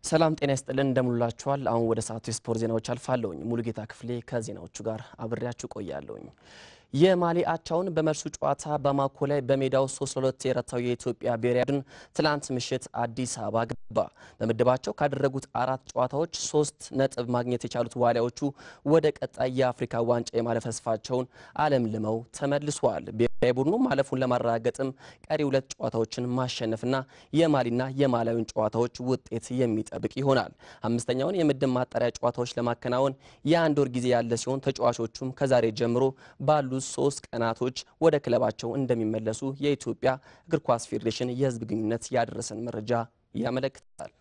ሰላም ጤና ይስጥልን እንደምንላችኋል አሁን ወደ ሰዓቱ የስፖርት ዜናዎች አልፋለሁኝ ሙሉጌታ ክፍሌ ከዜናዎቹ ጋር አብሬያችሁ ቆያለሁኝ የማሊ አቻውን በመርሱ ጨዋታ በማኮ ላይ በሜዳው 3-2 የረታው የኢትዮጵያ ብሔራዊ ቡድን ትላንት ምሽት አዲስ አበባ ገባ በመደባቸው ካደረጉት 4 ጨዋታዎች 3 ነጥብ ማግኘት የቻሉት ዋሊያዎቹ ወደ ቀጣይ የአፍሪካ ዋንጫ የማለፍ ተስፋቸውን አለምልመው ተመልሰዋል ብሔራዊ ቡድኑ ማለፉን ለማረጋገጥም ቀሪ 2 ጨዋታዎችን ማሸነፍና የማሊና የማላዊን ጨዋታዎች ውጤት የሚጠብቅ ይሆናል አምስተኛውን የምድብ ማጣሪያ ጨዋታዎች ለማከናወን የአንድ ወር ጊዜ ያለ ሲሆን ተጫዋቾቹም ከዛሬ ጀምሮ ባሉ 3 ቀናቶች ወደ ክለባቸው እንደሚመለሱ የኢትዮጵያ እግር ኳስ ፌዴሬሽን የህዝብ ግንኙነት ያደረሰን መረጃ ያመለክታል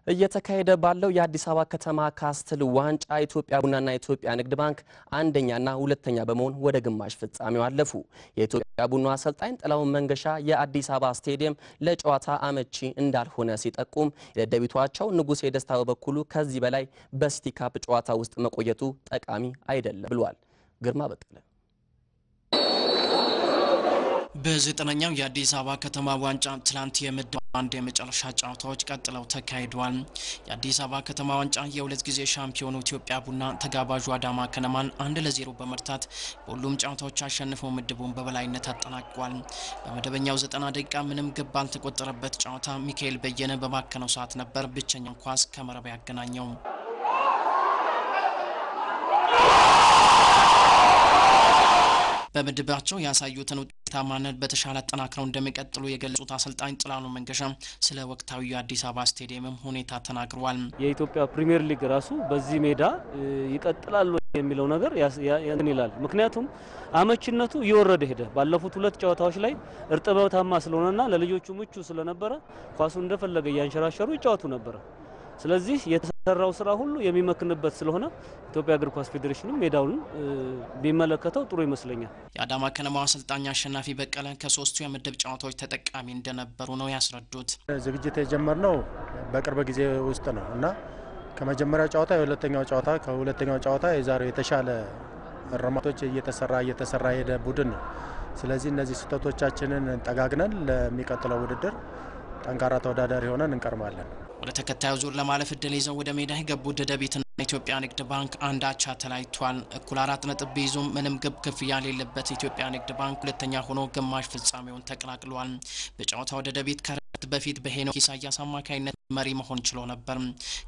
እየተካሄደ ባለው የአዲስ አበባ ከተማ ካስትል ዋንጫ ኢትዮጵያ ቡናና ኢትዮጵያ ንግድ ባንክ አንደኛና ሁለተኛ በመሆን ወደ ግማሽ ፍጻሜው አለፉ የኢትዮጵያ ቡና አሰልጣኝ ጥላውን መንገሻ የአዲስ አበባ ስቴዲየም ለጨዋታ አመቺ እንዳልሆነ ሲጠቁም የደቢቷቸው ንጉሴ ደስታ በበኩሉ ከዚህ በላይ በሲቲ ካፕ ጨዋታ ውስጥ መቆየቱ ጠቃሚ አይደለም ብሏል ግርማ በቀለ በዘጠነኛው የአዲስ አበባ ከተማ ዋንጫ ትላንት የምድብ አንድ የመጨረሻ ጨዋታዎች ቀጥለው ተካሂደዋል የአዲስ አበባ ከተማ ዋንጫ የሁለት ጊዜ ሻምፒዮኑ ኢትዮጵያ ቡና ተጋባዡ አዳማ ከነማን 1-0 በመርታት በሁሉም ጨዋታዎች አሸንፈው ምድቡን በበላይነት አጠናቋል በመደበኛው 90 ደቂቃ ምንም ግብ ባልተቆጠረበት ጨዋታ ሚካኤል በየነ በማከነው ሰዓት ነበር ብቸኛው ኳስ ከመረብ ያገናኘው በመድባቸው ያሳዩትን ውጤታማነት በተሻለ አጠናክረው እንደሚቀጥሉ የገለጹት አሰልጣኝ ጥላኑ መንገሻ ስለ ወቅታዊ የአዲስ አበባ ስቴዲየም ሁኔታ ተናግረዋል የኢትዮጵያ ፕሪሚየር ሊግ ራሱ በዚህ ሜዳ ይቀጥላል የሚለው ነገር ይላል ምክንያቱም አመቺነቱ ይወረደ ሄደ ባለፉት 2 ጨዋታዎች ላይ እርጥበታማ ስለሆነና ለልጆቹ ምቹ ስለነበረ ኳሱ እንደፈለገ ያንሸራሸሩ ይጫወቱ ነበር ስለዚህ የተሰራው ስራ ሁሉ የሚመክንበት ስለሆነ ኢትዮጵያ እግር ኳስ ፌዴሬሽንም ሜዳውን ቢመለከተው ጥሩ ይመስለኛል የአዳማ ከነማ አሰልጣኝ አሸናፊ በቀለ ከ3ቱ የምድብ ጨዋታዎች ተጠቃሚ እንደነበሩ ነው ያስረዱት ዝግጅት የጀመርነው በቅርብ ጊዜ ውስጥ ነው እና ከመጀመሪያው ጨዋታ የሁለተኛው ጨዋታ ከሁለተኛው ጨዋታ የዛሬው የተሻለ እርማቶች እየተሰራ ሄደ ቡድን ነው ስለዚህ እነዚህ ስህተቶቻችንን ጠጋግነን ለሚቀጥለው ውድድር ጠንካራ ተወዳዳሪ ሆነን እንቀርባለን ወደ ተከታዩ ዙር ለማለፍ እድል ይዘው ወደ ሜዳ የገቡት ደደቢትና ኢትዮጵያ ንግድ ባንክ አንድ አቻ ተለያይቷል እኩል 4 ነጥብ ቢይዙም ምንም ግብ ክፍያ የሌለበት ኢትዮጵያ ንግድ ባንክ ሁለተኛ ሆኖ ግማሽ ፍጻሜውን ተቀላቅሏል በጨዋታው ደደቢት ከረፍት በፊት በሄኖክ ኢሳያስ አማካይነት መሪ መሆን ችሎ ነበር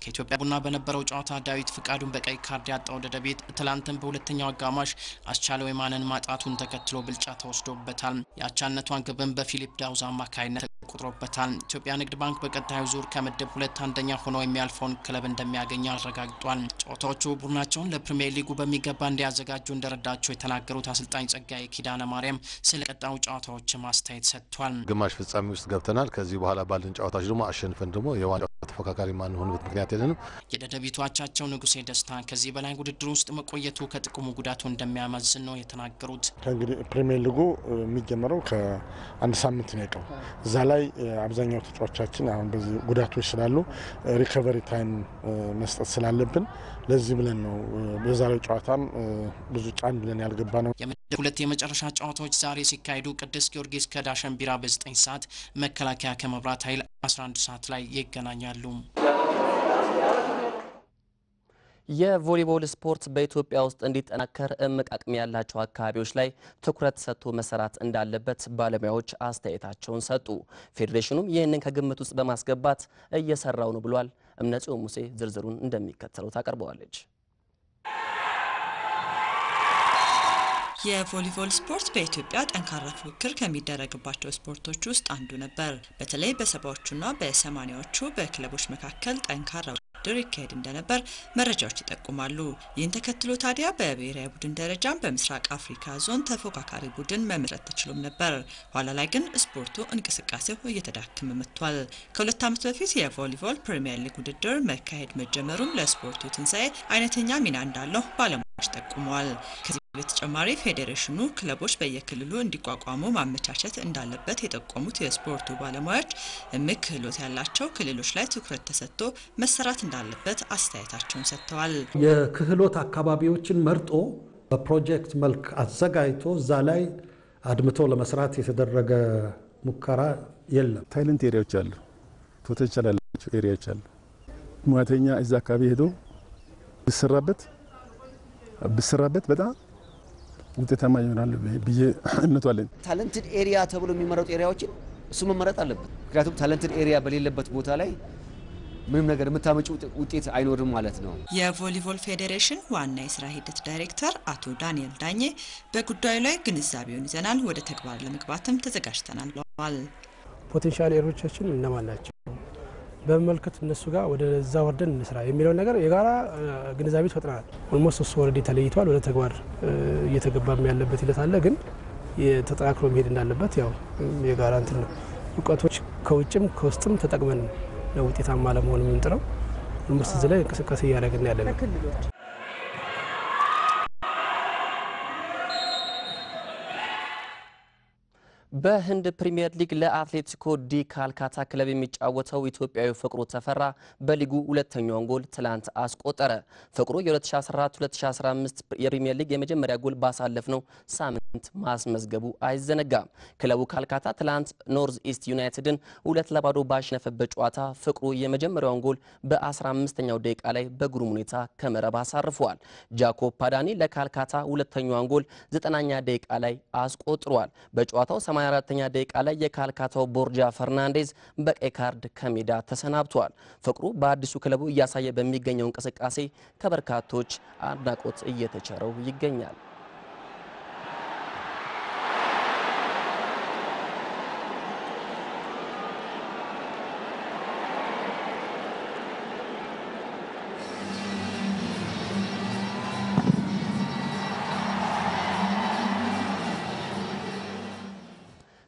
ከኢትዮጵያ ቡና በነበረው ጨዋታ ዳዊት ፍቃዱን በቀይ ካርድ ያጣው ደደቢት ትላንትን በሁለተኛው አጋማሽ አስቻለው የማነን ማጣቱን ተከትሎ ብልጫ ተወስዶበታል ያቻነቷን ግብን በፊሊፕ ዳውዝ አማካይነት ተቆጥሮበታል ኢትዮጵያ ንግድ ባንክ በቀጣዩ ዙር ከምድብ 2 አንደኛ ሆኖ የሚያልፈውን ክለብ እንደሚያገኝ አረጋግጧል ጨዋታዎቹ ቡድናቸውን ለፕሪሚየር ሊጉ በሚገባ እንዲያዘጋጁ እንደረዳቸው የተናገሩት አሰልጣኝ ጸጋዬ ኪዳነ ማርያም ስለ ቀጣዩ ጨዋታዎች ማስተያየት ሰጥቷል ግማሽ ፍጻሜ ውስጥ ገብተናል ከዚህ በኋላ ባለን ጨዋታዎች ደግሞ አሸንፈን ደግሞ የዋንጫው ተፎካካሪ ማን ሆነበት ምክንያት የለንም የደደቢቷቻቸው ንጉሴ ደስታ ከዚህ በላይ ውድድር ውስጥ መቆየቱ ከጥቅሙ ጉዳቱ እንደሚያመዝን ነው የተናገሩት እንግዲህ ፕሪሚየር ሊጉ የሚጀምረው ከአንድ ሳምንት ነው የቀረው እዛ ላይ አብዛኛው ተጫዋቾቻችን አሁን በዚህ ጉዳቶች ስላሉ ሪከቨሪ ታይም መስጠት ስላለብን ለዚህ ብለን ነው በዛሬው ጨዋታም ብዙ ጫን ብለን ያልገባ ነው የምድብ 2 የመጨረሻ ጨዋታዎች ዛሬ ሲካሄዱ ቅዱስ ጊዮርጊስ ከዳሸን ቢራ በ9 ሰዓት መከላከያ ከመብራት ኃይል 11 ሰዓት ላይ ይገናኛሉ የቮሊቦል ስፖርት በኢትዮጵያ ውስጥ እንዲጠናከር እምቅ አቅም ያላቸው አካባቢዎች ላይ ትኩረት ሰጥቶ መሰራት እንዳለበት ባለሙያዎች አስተያየታቸውን ሰጡ ፌዴሬሽኑም ይህንን ከግምት ውስጥ በማስገባት እየሰራው ነው ብሏል እምነጽዮን ሙሴ ዝርዝሩን እንደሚከተለው ታቀርበዋለች የቮሊቦል ስፖርት በኢትዮጵያ ጠንካራ ፉክክር ከሚደረግባቸው ስፖርቶች ውስጥ አንዱ ነበር በተለይ በሰባዎቹና በ80ዎቹ በክለቦች መካከል ጠንካራ ውድድር ይካሄድ እንደነበር መረጃዎች ይጠቁማሉ ይህን ተከትሎ ታዲያ በብሔራዊ ቡድን ደረጃም በምስራቅ አፍሪካ ዞን ተፎካካሪ ቡድን መምረጥ ተችሎም ነበር ኋላ ላይ ግን ስፖርቱ እንቅስቃሴው እየተዳከመ መጥቷል ከ2 ዓመት በፊት የቮሊቦል ፕሪሚየር ሊግ ውድድር መካሄድ መጀመሩም ለስፖርቱ ትንሳኤ አይነተኛ ሚና እንዳለው ባለሙያዎች ጠቁመዋል በተጨማሪ ፌዴሬሽኑ ክለቦች በየክልሉ እንዲቋቋሙ ማመቻቸት እንዳለበት የጠቆሙት የስፖርቱ ባለሙያዎች እምቅ ክህሎት ያላቸው ክልሎች ላይ ትኩረት ተሰጥቶ መሰራት እንዳለበት አስተያየታቸውን ሰጥተዋል የክህሎት አካባቢዎችን መርጦ በፕሮጀክት መልክ አዘጋጅቶ እዛ ላይ አድምቶ ለመስራት የተደረገ ሙከራ የለም። ታይለንት ኤሪያዎች አሉ፣ ፖቴንሻል ያላቸው ኤሪያዎች አሉ። ሙያተኛ እዛ አካባቢ ሄዶ ብሰራበት በጣም ውጤታማ ይሆናል ብዬ እምነቱ አለኝ። ታለንትድ ኤሪያ ተብሎ የሚመረጡ ኤሪያዎችን እሱ መመረጥ አለበት። ምክንያቱም ታለንትድ ኤሪያ በሌለበት ቦታ ላይ ምንም ነገር የምታመጪው ውጤት አይኖርም ማለት ነው። የቮሊቦል ፌዴሬሽን ዋና የስራ ሂደት ዳይሬክተር አቶ ዳንኤል ዳኜ በጉዳዩ ላይ ግንዛቤውን ይዘናል፣ ወደ ተግባር ለመግባትም ተዘጋጅተናል ብለዋል። ፖቴንሻል ኤሪያዎቻችን እነማን ናቸው በመልከት እነሱ ጋር ወደዛ ወርደን እንስራ የሚለው ነገር የጋራ ግንዛቤ ፈጥረናል። ኦልሞስት እሱ ኦልሬዲ ተለይቷል፣ ወደ ተግባር እየተገባም ያለበት ሂደት አለ። ግን የተጠናክሮ መሄድ እንዳለበት ያው የጋራ እንትን ነው። እውቀቶች ከውጭም ከውስጥም ተጠቅመን ለውጤታማ ለመሆን የምንጥረው ኦልሞስት እዚህ ላይ እንቅስቃሴ እያደረግን ያለነው። በህንድ ፕሪሚየር ሊግ ለአትሌቲኮ ዲ ካልካታ ክለብ የሚጫወተው ኢትዮጵያዊ ፍቅሩ ተፈራ በሊጉ ሁለተኛውን ጎል ትላንት አስቆጠረ። ፍቅሩ የ2014-2015 የፕሪሚየር ሊግ የመጀመሪያ ጎል ባሳለፍነው ሳምንት ማስመዝገቡ አይዘነጋም። ክለቡ ካልካታ ትላንት ኖርዝ ኢስት ዩናይትድን 2-0 ባሸነፈበት ጨዋታ ፍቅሩ የመጀመሪያውን ጎል በ15ኛው ደቂቃ ላይ በግሩም ሁኔታ ከመረብ አሳርፏል። ጃኮብ ፓዳኒ ለካልካታ ሁለተኛውን ጎል 90ኛ ደቂቃ ላይ አስቆጥሯል። በጨዋታው 84ኛ ደቂቃ ላይ የካልካታው ቦርጃ ፈርናንዴዝ በቀይ ካርድ ከሜዳ ተሰናብቷል። ፍቅሩ በአዲሱ ክለቡ እያሳየ በሚገኘው እንቅስቃሴ ከበርካቶች አድናቆት እየተቸረው ይገኛል።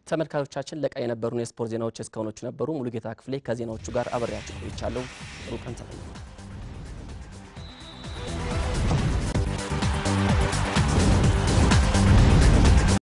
ተመልካቾቻችን ለቀይ የነበሩን የስፖርት ዜናዎች እስካሁኖቹ ነበሩ። ሙሉጌታ ክፍሌ ከዜናዎቹ ጋር አብሬያችሁ ቆይቻለሁ። ጥሩ ቀን ተመኘሁ።